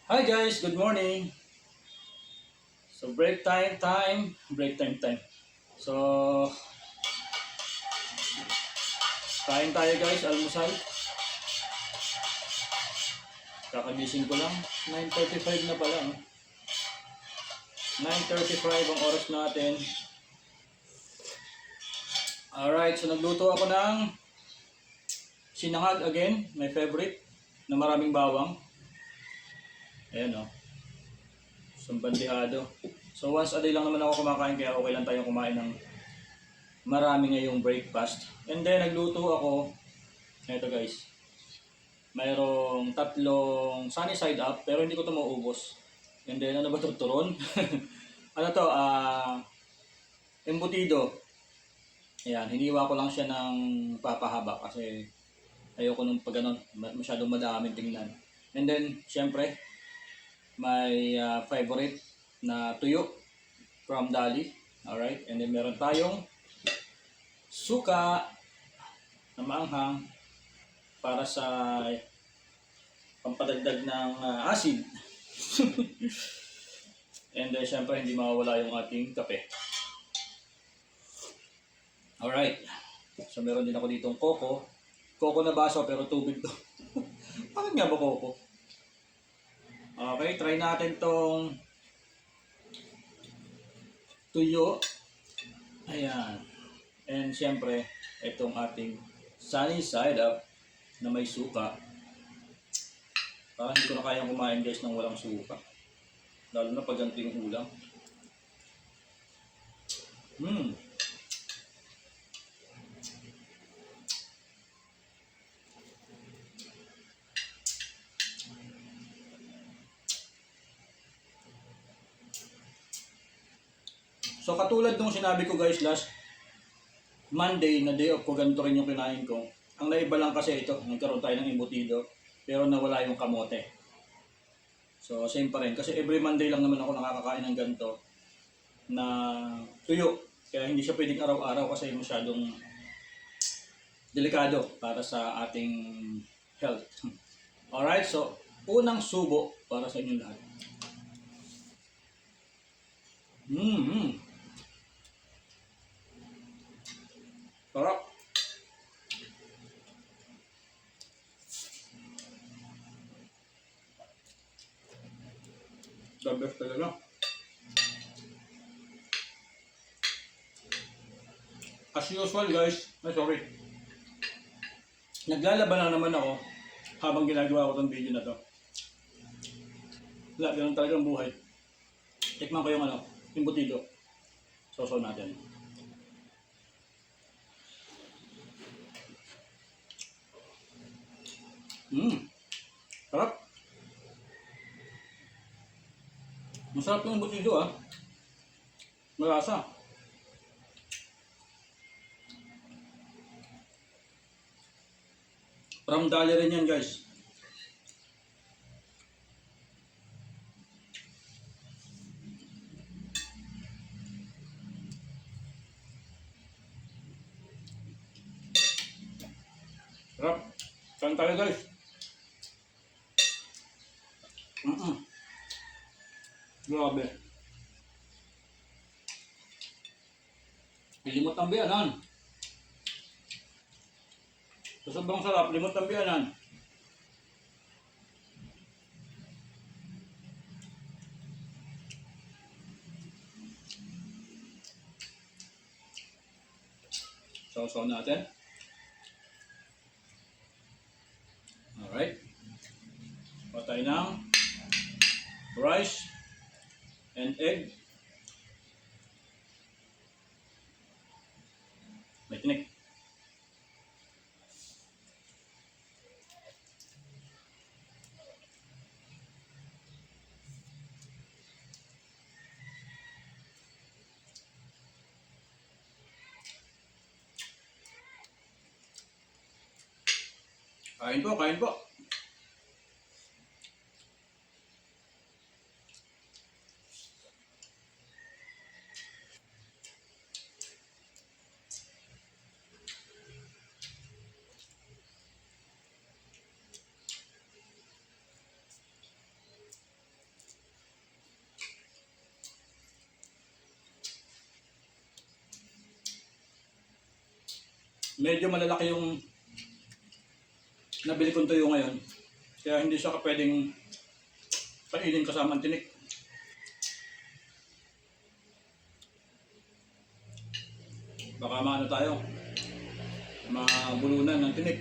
Hi guys, good morning. So break time. So kain tayo guys, almusal. Kakagising ko lang. 9:35 na pala. 9:35 ang oras natin. Alright, so nagluto ako ng sinangag again, my favorite, na maraming bawang. Ayan o, sumbandihado. So once a day lang naman ako kumakain, kaya okay lang tayong kumain ng marami ngayong breakfast. And then nagluto ako, ito guys, mayroong tatlong sunny side up pero hindi ko ito mauubos. And then ano ba ito? Turon? Ano to? Embutido. Ayan, hiniwa ko lang siya ng papahaba kasi ayoko nung pag ganun, masyadong madaming tingnan. And then, syempre, may favorite na tuyo from Dali. Alright, and then meron tayong suka na maanghang para sa pampadagdag ng acid. And then, syempre, hindi mawawala yung ating kape. Alright. So, meron din ako ditong coco. Coco na baso, pero tubig to. Bakit nga ba coco? Okay, try natin tong tuyo. Ayan. And, syempre, itong ating sunny side up na may suka. Parang hindi ko na kayang kumain guys ng walang suka. Lalo na pag ganito yung ulam. So katulad nung sinabi ko guys last Monday na day off ko, ganito rin yung kinain ko. Ang naiba lang kasi ito, nagkaroon tayo ng embutido pero nawala yung kamote. So same pa rin kasi every Monday lang naman ako nakakakain ng ganito na tuyo. Kaya hindi siya pwedeng araw-araw kasi masyadong delikado para sa ating health. Alright, so unang subo para sa inyong lahat. Sarap. The best talaga. As usual guys, sorry. Naglalaban na naman ako habang ginagawa ko tong video na to. Wala, ganun talagang buhay. Tikman ko yung embutido. Sausaw natin. Sarap. Masarap yung embutido Malasa. From Dali rin yan guys. Sarap. Saan tayo guys? Grabe. Limot ang biyanan. Sa sobrang sarap, limot ang biyanan. Sausaw natin. Alright. Patay ng rice and egg. May tinik. Kain po, kain po. Medyo malalaki yung nabili kong tuyo ngayon. Kaya hindi siya pwedeng kainin kasama ang tinik. Baka maano tayo, mabulunan ng tinik.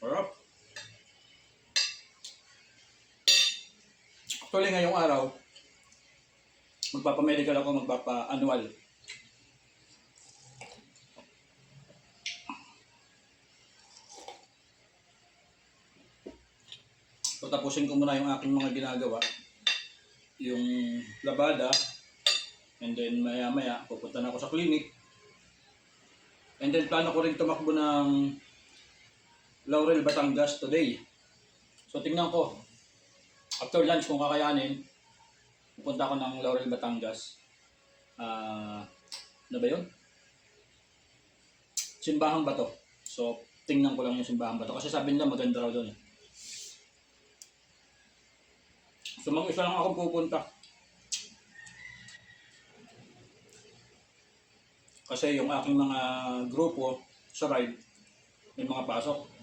Sarap. Actually ngayong araw, magpapamedical ako, magpapa-annual. So tapusin ko muna yung aking mga ginagawa. Yung labada, and then maya maya pupunta na ako sa clinic. And then plano ko rin tumakbo ng Laurel, Batangas today. So tingnan ko, after lunch kung kakayanin, pupunta ako ng Laurel, Batangas. Ano ba yun? Simbahang Bato. So tingnan ko lang yung Simbahang Bato kasi sabi nila maganda raw doon. So mag-isa lang ako pupunta. Kasi yung aking mga grupo sa ride, may mga pasok.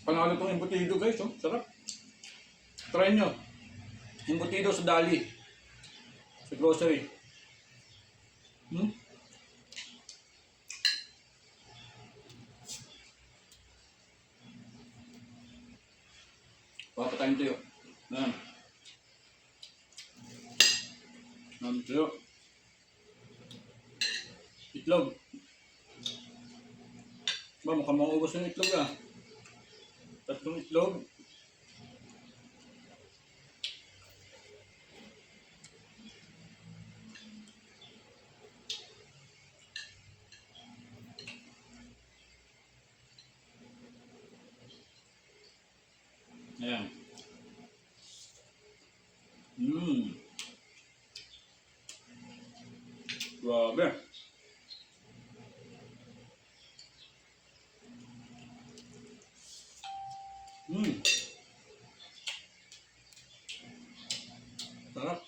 Panalo itong embutido guys, oh. Sarap. Try nyo. Embutido sa Dali. Sa grocery. Baka tayong tuyo. Ayan. Tuyo. Itlog. Ba, mukhang maubos yung itlog ah. 3 itlog. Ayan. Grabe. Sarap.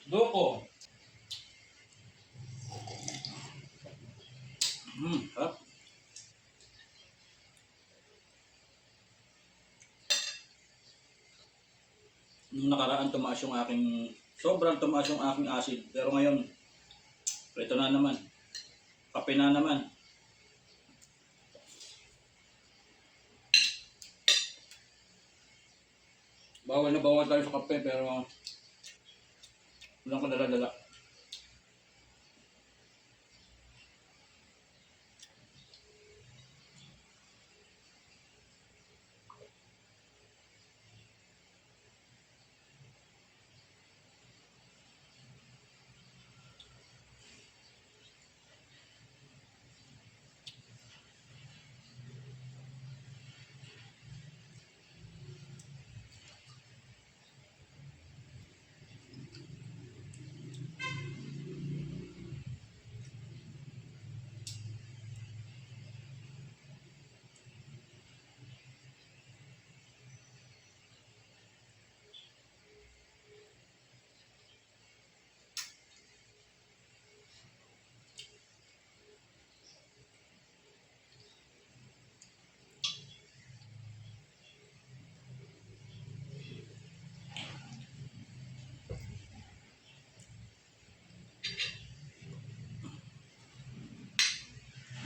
Doko. Sarap. Nung nakaraan tumaas yung aking, sobrang tumaas yung aking acid. Pero ngayon, ito na naman. Kape na naman. Bawal na bawal tayo sa kape pero walang kadala-dala.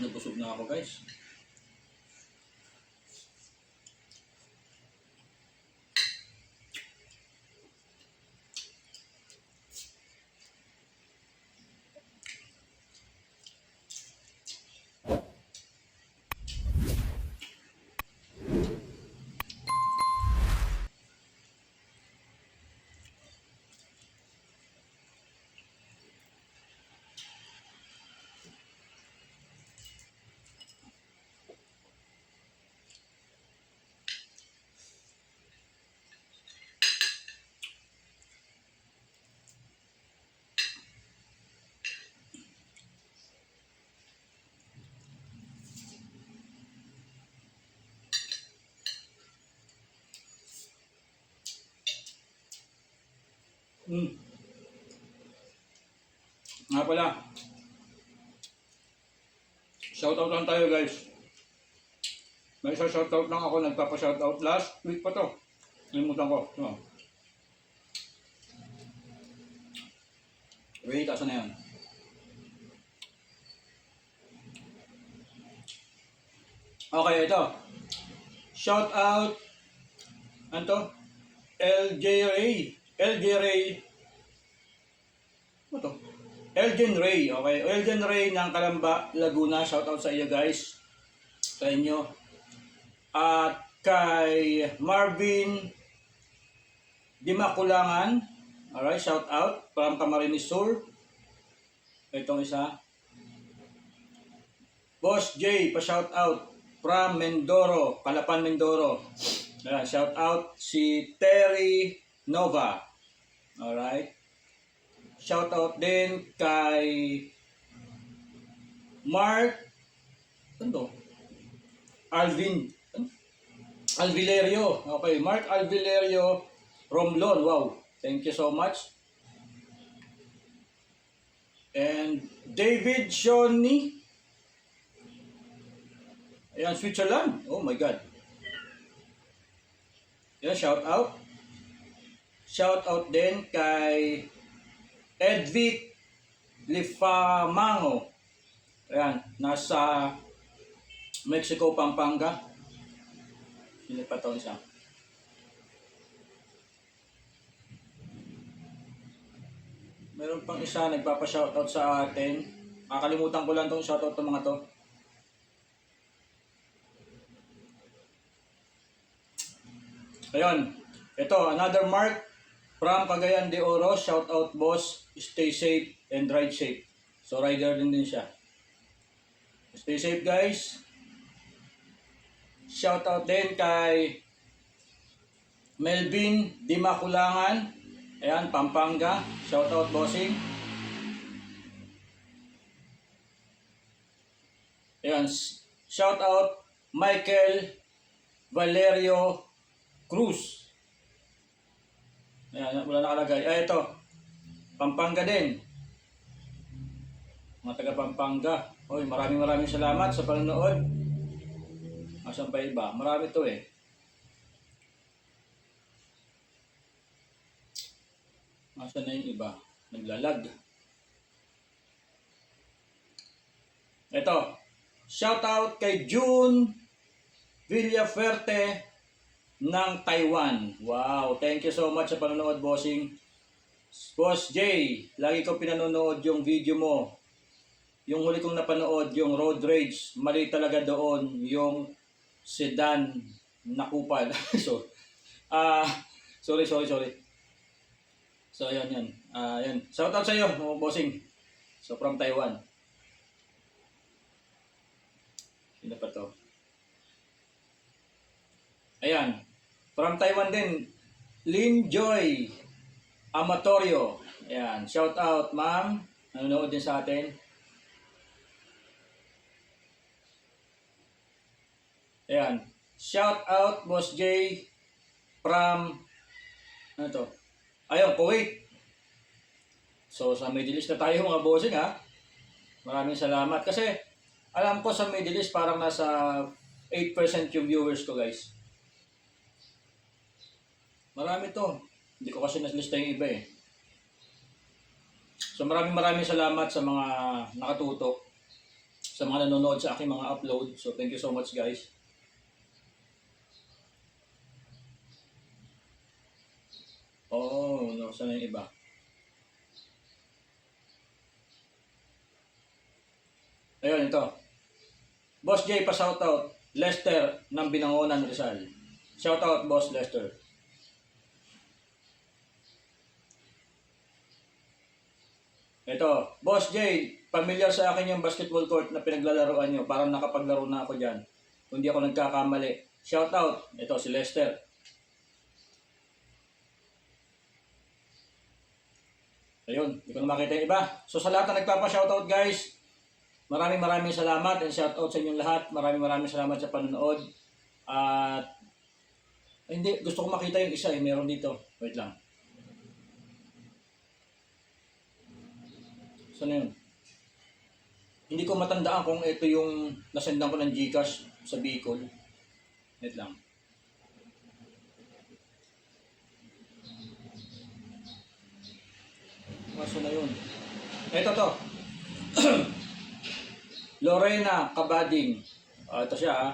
Nabusog na ako guys. Nga pala, shoutout lang tayo guys. May isa shoutout lang ako, nagpapa-shoutout last week pa to. Limutan ko. No. Wait, asa na yan? Okay, ito. Shoutout. Ano to? LJ Ray. LJ Ray. Ano to? Elgin Ray. Okay. Elgin Ray ng Calamba, Laguna. Shoutout sa iyo guys. Sa inyo. At kay Marvin Dimakulangan. Alright, shout out from Camarines Sur. Itong isa. Boss J, pa-shout out from Mindoro, Calapan, Mindoro. Ayan, shout out si Terry Nova. Alright. Shout out din kay Mark Alvilerio. Okay, Mark Alvilerio Romlon. Wow. Thank you so much. And David Shoni. Ayan, Switzerland. Oh my God. Ayan, shout out. Shout out din kay Edvic Lifamango. Ayan, nasa Mexico, Pampanga. Sino pa ito isa? Meron pang isa nagpapa-shoutout sa atin. Kakalimutan ko lang itong shoutout ng mga to. Ayun. Ito, another Mark from Cagayan de Oro. Shoutout boss. Stay safe and ride safe. So rider din siya. Stay safe guys. Shoutout din kay Melvin Dimakulangan. Ayan, Pampanga. Shoutout bossing. Ayan, shoutout Michael Valerio Cruz. Ayan, wala nakalagay. Ay, ito. Pampanga din. Mga taga Pampanga. Oy, maraming salamat sa panonood. Asan pa iba? Marami to eh. Asan na yung iba? Naglalag. Ito. Shoutout kay June Villafuerte ng Taiwan. Wow. Thank you so much sa panonood, bossing. Boss J, lagi ko pinanonood yung video mo. Yung huli kong napanood, yung road rage, mali talaga doon yung sedan na kupal. So, sorry. So, yan. Yan. Shout out sa iyo, bossing. So, from Taiwan. Sino pa to? Ayan. From Taiwan din, Lin Joy Amatorio. Ayan. Shout out, ma'am. Nanonood din sa atin. Ayan. Shout out, Boss J from ano to? Ayun, Kuwait. So, sa Middle East na tayo mga bossing ha. Maraming salamat. Kasi, alam ko sa Middle East parang nasa 8% yung viewers ko guys. Marami to. Hindi ko kasi naslista yung iba eh. So, maraming salamat sa mga nakatutok. Sa mga nanonood sa aking mga upload. So, thank you so much guys. Oh, no, saan yung iba? Ayun, ito. Boss J, pa-shoutout. Lester ng Binangonan, Rizal. Shoutout, Boss Lester. Ito, Boss J, familiar sa akin yung basketball court na pinaglalaroan nyo. Parang nakapaglaro na ako dyan. Kung di ako nagkakamali. Shoutout. Ito, si Lester. Ayun, hindi ko na makita yung iba. So sa lahat na nagpapa-shoutout guys, maraming salamat and shoutout sa inyong lahat. Maraming salamat sa panonood. At hindi, gusto ko makita yung isa eh, meron dito. Wait lang. So na yun. Hindi ko matandaan kung ito yung nasendan ko ng GCash sa Bicol. Wait lang. Kaso na yun. Ito to. Lorena Kabading. Ito siya.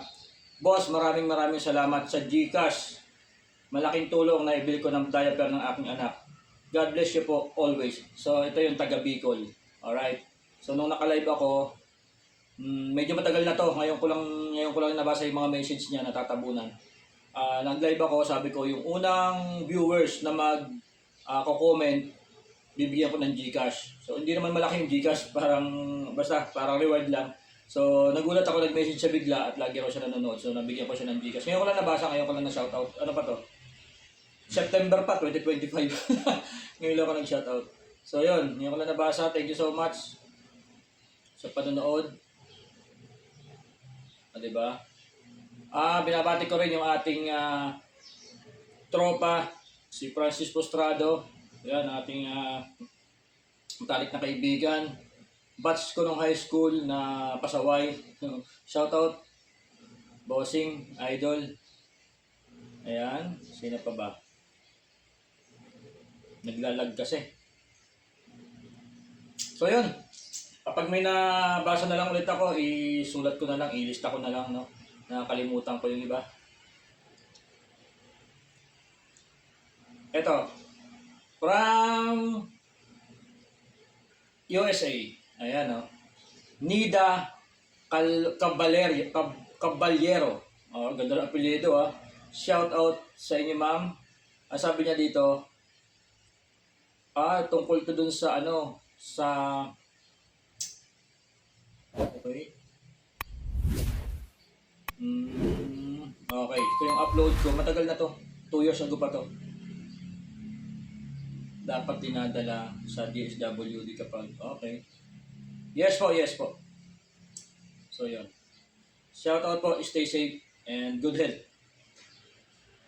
Boss, maraming salamat sa GCash. Malaking tulong na ibili ko ng diaper ng aking anak. God bless you po always. So ito yung taga Bicol. Alright. So nung naka-live ako, medyo matagal na to. Ngayon ko lang nabasa yung mga message niya na tatabunan. Nag-live ako, sabi ko yung unang viewers na mag-comment, bibigyan ko ng GCash. So hindi naman malaki yung GCash, parang reward lang. So nagulat ako, nag-message siya bigla at lagi raw siya nanonood. So nabigyan ko siya ng GCash. Ngayon ko lang nabasa, ngayon ko lang na-shoutout. Ano pa to? September pa, 2025. Ngayon lang ako nag-shoutout. So yun, ngayon ko lang nabasa. Thank you so much sa panonood. Diba? Binabati ko rin yung ating tropa, si Francis Postrado. Yan, ating matalik na kaibigan. Batch ko nung high school na pasaway. Shoutout, bossing, idol. Ayan, sino pa ba? Naglalag kasi. So yun. Kapag may nabasa na lang ulit ako, isulat ko na lang, ilista ko na lang, no? Nakakalimutan ko yung iba. Ito. From USA. Ayan, no? Nida Caballero. Oh, ganda ng apelyido, ah. Shout out sa inyo, ma'am. Sabi niya dito, tungkol to dun sa okay. Okay, ito yung upload ko. Matagal na to. 2 years ago pa to. Dapat dinadala sa DSWD kapag okay. Yes po, yes po. So yun. Shout out po, stay safe and good health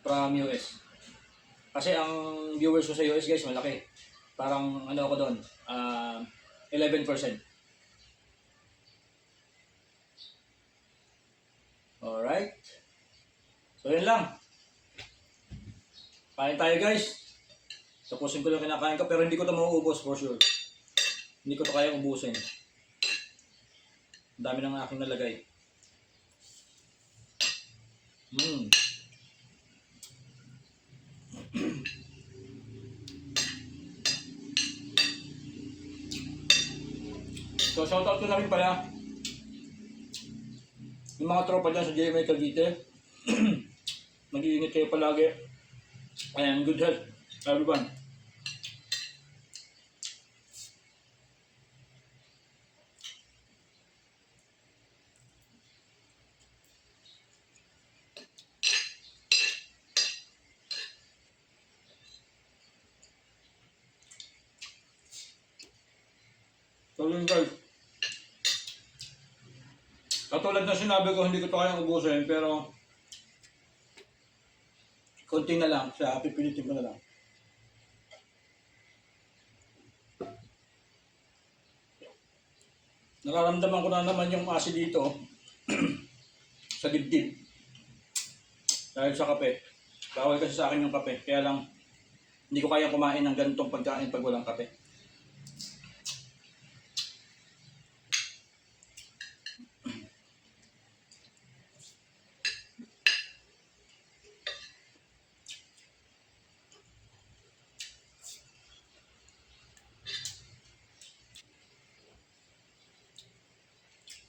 from US. Kasi ang viewers ko sa US guys, malaki. Parang ano ako doon, 11%. Alright. So yun lang. Kain tayo guys. Tapusin ko lang kinakain ko pero hindi ko ito mauubos for sure. Hindi ko ito kayang ubusin. Ang dami ng aking nalagay. So shoutout ko na rin pala yung mga tropa dyan sa JMA Cavite. Mag-iingat kayo palagi. And good health, everyone. So yun guys. Katulad na sinabi ko, hindi ko ito kayang ubusin, pero konti na lang, siya pipilitin ko na lang. Nararamdaman ko na naman yung asid dito sa dibdib. Dahil sa kape. Bawal kasi sa akin yung kape, kaya lang hindi ko kayang kumain ng ganitong pagkain pag walang kape.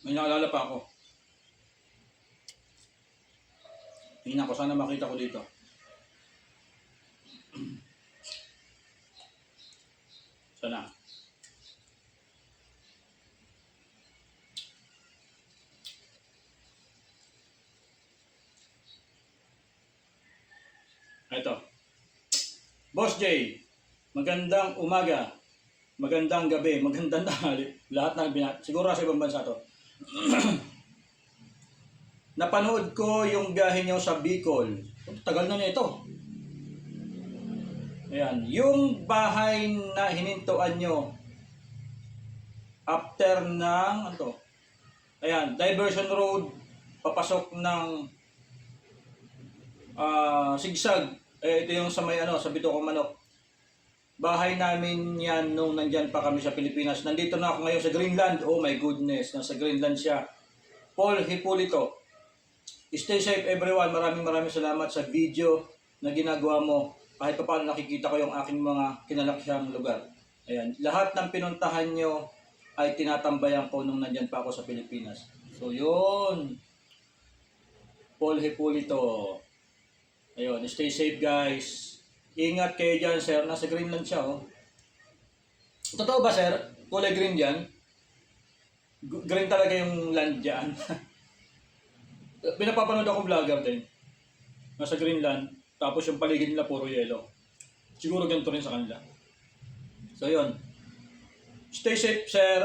May naalala pa ako. Tingnan ko, sana makita ko dito. Sana. Ito. Boss J, magandang umaga, magandang gabi, magandang tanghali. Lahat ng siguro sa ibang bansa to. Napanood ko yung biyahe niyo sa Bicol. Tagal na ito. Ayan, yung bahay na hinintuan nyo, after ng, ano to? Ayan, Diversion Road, papasok ng Sigsag. Ito yung sa may, sa Bitoco Manok. Bahay namin yan nung nandyan pa kami sa Pilipinas. Nandito na ako ngayon sa Greenland. Oh my goodness, nasa Greenland siya. Paul Hipolito. Stay safe everyone. Maraming salamat sa video na ginagawa mo. Kahit pa paano nakikita ko yung aking mga kinalakhang lugar. Ayan. Lahat ng pinuntahan nyo ay tinatambayan ko nung nandyan pa ako sa Pilipinas. So yun. Paul Hipolito. Ayun. Stay safe guys. Ingat kayo dyan sir. Nasa Greenland siya oh. Totoo ba sir? Kulay green dyan? Green talaga yung land dyan. Pinapapanood akong vlogger din. Nasa Greenland. Tapos yung paligid nila puro yellow. Siguro ganito rin sa kanila. So yun. Stay safe sir.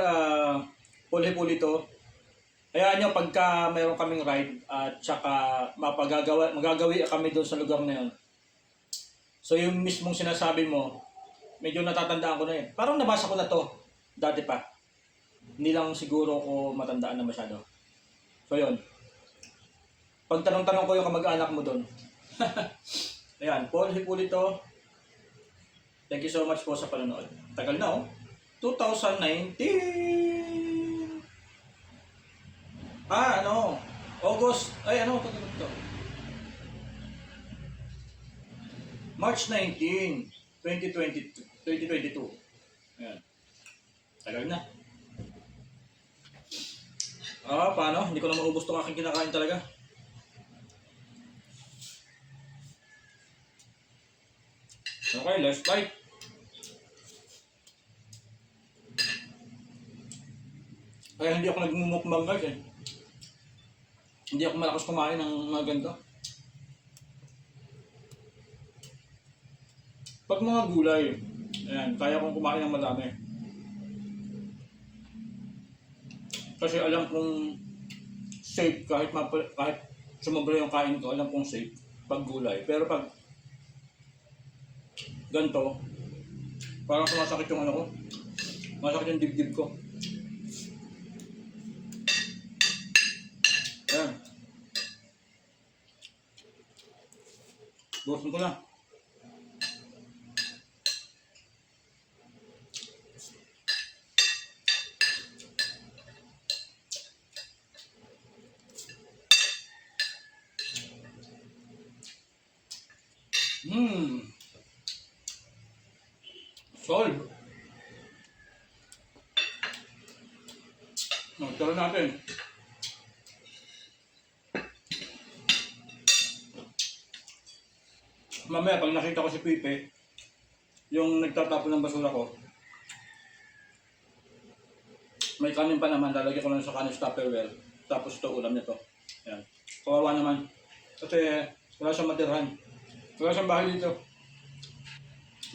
Puli-puli to. Hayaan nyo pagka mayroon kaming ride at saka magagawi kami doon sa lugar na yun. So yung mismong sinasabi mo, medyo natatandaan ko na yun. Parang nabasa ko na to dati pa. Hindi lang siguro ko matandaan na masyado. So yun. Pag tanong-tanong ko yung kamag-anak mo doon. Ayan, Paul Hipolito. Thank you so much po sa panonood. Tagal na oh. 2019. August. Ito. March 19, 2022. Ayan. Tagal na. Paano? Hindi ko na maubos itong aking kinakain talaga. Okay, let's bite. Kaya hindi ako nagmumukbang guys eh. Hindi ako malakas kumain ng mga ganito. Pag mga gulay, ayan, kaya kong kumain ng madami. Kasi alam kong safe kahit sumobra yung kain ko, alam kong safe pag gulay. Pero pag ganito, parang sumasakit yung ko. Masakit yung dibdib ko. Ayan. Bukasin ko na. Solve. Tara natin. Mamaya pag nakita ko si Pipe, yung nagtatapon ng basura ko, may kanin pa naman, lalagyan ko lang sa kanin sa Tupperware. Tapos ito ulam nito. Ayan. Kawawa naman. Kasi wala siyang matirhan. Wala siyang bahay dito.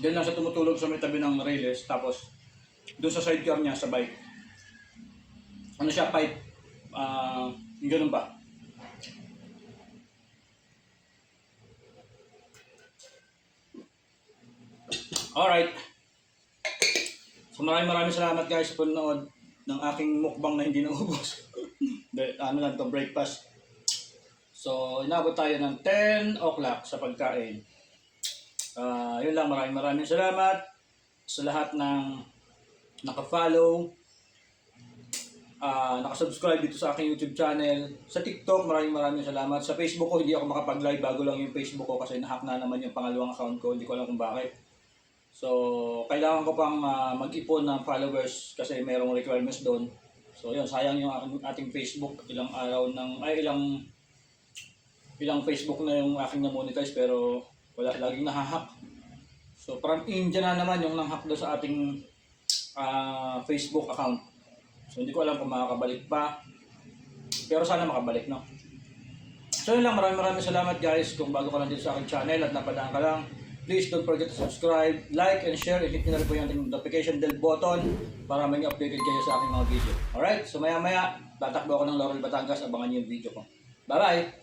Diyan lang siya tumutulog sa may tabi ng rails. Tapos doon sa sidecar niya sa bike. Ano siya, pipe. Yung ganun ba? Alright. So maraming salamat guys sa panonood ng aking mukbang na hindi naubos. Ano lang to, breakfast. So inabot tayo ng 10 o'clock sa pagkain. Yun lang, maraming salamat sa lahat ng naka-follow, naka-subscribe dito sa aking YouTube channel. Sa TikTok, maraming salamat. Sa Facebook ko, hindi ako makapag-live, bago lang yung Facebook ko kasi nahack na naman yung pangalawang account ko. Hindi ko alam kung bakit. So, kailangan ko pang mag-ipon ng followers kasi mayroong requirements doon. So, yun, sayang yung ating Facebook. Ilang Facebook na yung aking na-monetize pero wala, laging nahahack. So, from India na naman yung nang-hack doon sa ating Facebook account. So, hindi ko alam kung makakabalik pa. Pero sana makabalik, no? So, yun lang. Maraming salamat guys. Kung bago ka lang dito sa aking channel at napadaan ka lang, please don't forget to subscribe, like, and share. I-hit nyo na rin po yung notification bell button para maging updated kayo sa aking mga video. Alright? So, maya-maya, tatakbo ako ng Laurel, Batangas. Abangan nyo yung video ko. Bye-bye!